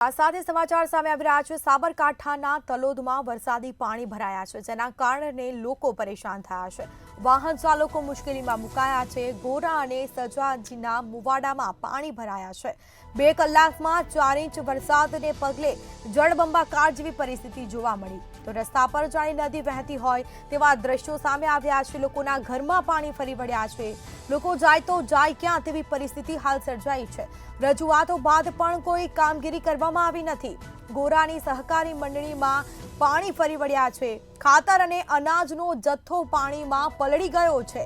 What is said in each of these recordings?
આ સાથે સમાચાર સામે આવી રહ્યા છે। સાબરકાંઠાના તલોદમાં વરસાદી પાણી ભરાયા છે, જેના કારણે લોકો પરેશાન થયા છે। વાહન ચાલકો મુશ્કેલીમાં મુકાયા છે। ગોરા અને સજાજીના મુવાડામાં પાણી ભરાયા છે। 2 કલાકમાં 4 ઇંચ વરસાદને પગલે જળબંબાકાર જેવી પરિસ્થિતિ જોવા મળી। તો રસ્તા પર જાણે નદી વહેતી હોય તેવા દ્રશ્યો સામે આવ્યા છે। લોકોના ઘરમાં પાણી ફરી વળ્યા છે। લોકો જાય તો જાય ક્યાં તેવી પરિસ્થિતિ હાલ સર્જાઈ છે। રજૂઆતો બાદ પણ કોઈ કામગીરી કરવામાં આવી નથી। ગોરાની સહકારી મંડળીમાં પાણી ફરી વળ્યા છે। ખાતર અને અનાજનો જથ્થો પાણીમાં પલળી ગયો છે।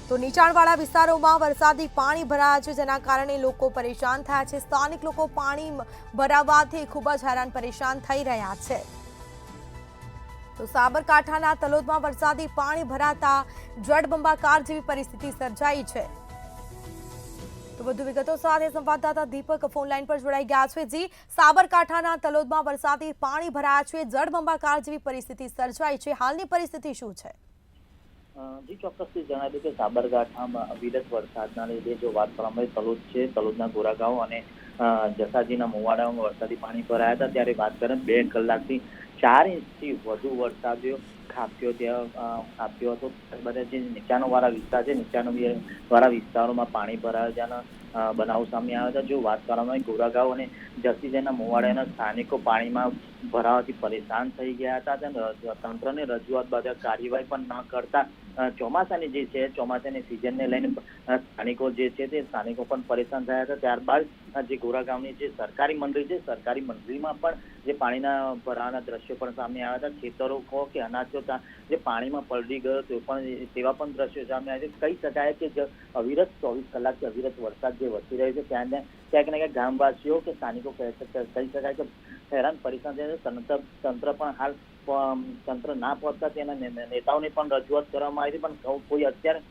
તો નીચાણવાળા વિસ્તારોમાં વરસાદી પાણી ભરાયા છે, જેના કારણે લોકો પરેશાન થયા છે। સ્થાનિક લોકો પાણી ભરાવાથી ખૂબ જ હેરાન પરેશાન થઈ રહ્યા છે। તો સાબરકાંઠાના તલોદમાં વરસાદી પાણી ભરાતા જળબંબાકાર જેવી પરિસ્થિતિ સર્જાઈ છે। તો વધુ વિગતો સાથે સંવાદદાતા દીપક ફોનલાઈન પર જોડાઈ ગયા છે। જી, સાબરકાંઠાના તલોદમાં વરસાદી પાણી ભરાયા છે, જળબંબાકાર જેવી પરિસ્થિતિ સર્જાઈ છે, હાલની પરિસ્થિતિ શું છે? જી, ચોક્કસથી જણાવી દઉં કે સાબરકાંઠામાં અવિરત વરસાદના લીધે જો વાત કરવામાં આવે તલોદ છે, તલોદના ગોરાગાંવ અને જસાજીના મુવાડામાં વરસાદી પાણી ભરાયા હતા। ત્યારે વાત કરીએ 2 કલાકથી 4 ઇંચથી વધુ વરસાદ ખાબક્યો હતો। બધા જે નીચાણવાળા વિસ્તાર છે, નીચાણવાળા વિસ્તારોમાં પાણી ભરાયાના બનાવો સામે આવ્યા હતા। જો વાત કરવામાં આવે ગોરાગાંવ અને જસીજાના મુવાડાના સ્થાનિકો પાણીમાં ભરાવાથી પરેશાન થઈ ગયા હતા। તંત્રને રજૂઆત બાદ કાર્યવાહી પણ ન કરતા ચોમાસાની જે છે ચોમાસાની સિઝનને લઈને સ્થાનિકો જે છે તે સ્થાનિકો પણ પરેશાન થયા હતા। ત્યારબાદ જે ગોરાગાંવની જે સરકારી મંડળી છે, સરકારી મંડળીમાં પણ જે પાણીના ભરાવાના દ્રશ્યો પણ સામે આવ્યા હતા। ખેતરો કહો કે અનાજ જે પાણીમાં પલળી ગયો તેવા પણ દ્રશ્યો સામે આવ્યા છે। કહી શકાય કે અવિરત 24 કલાકથી અવિરત વરસાદ જે વરસી રહ્યો છે ક્યાંક ને ક્યાંક ગામવાસીઓ કે સ્થાનિકો કહી શકાય કે હેરાન પરેશાન થયા છે। તંત્ર પણ હાલ તંત્ર ના પહોંચતા તેના નેતાઓને પણ રજૂઆત કરવામાં આવી હતી, પણ કોઈ અત્યારે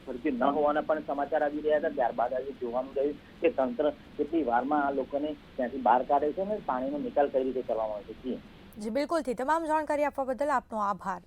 ફરતી ન હોવાના પણ સમાચાર આવી રહ્યા હતા। ત્યારબાદ આજે જોવાનું રહ્યું કે તંત્ર કેટલી વારમાં આ લોકોને ત્યાંથી બહાર કાઢે છે અને પાણીનો નિકાલ કઈ રીતે કરવામાં આવે છે। જી બિલકુલથી તમામ જાણકારી આપવા બદલ આપનો આભાર।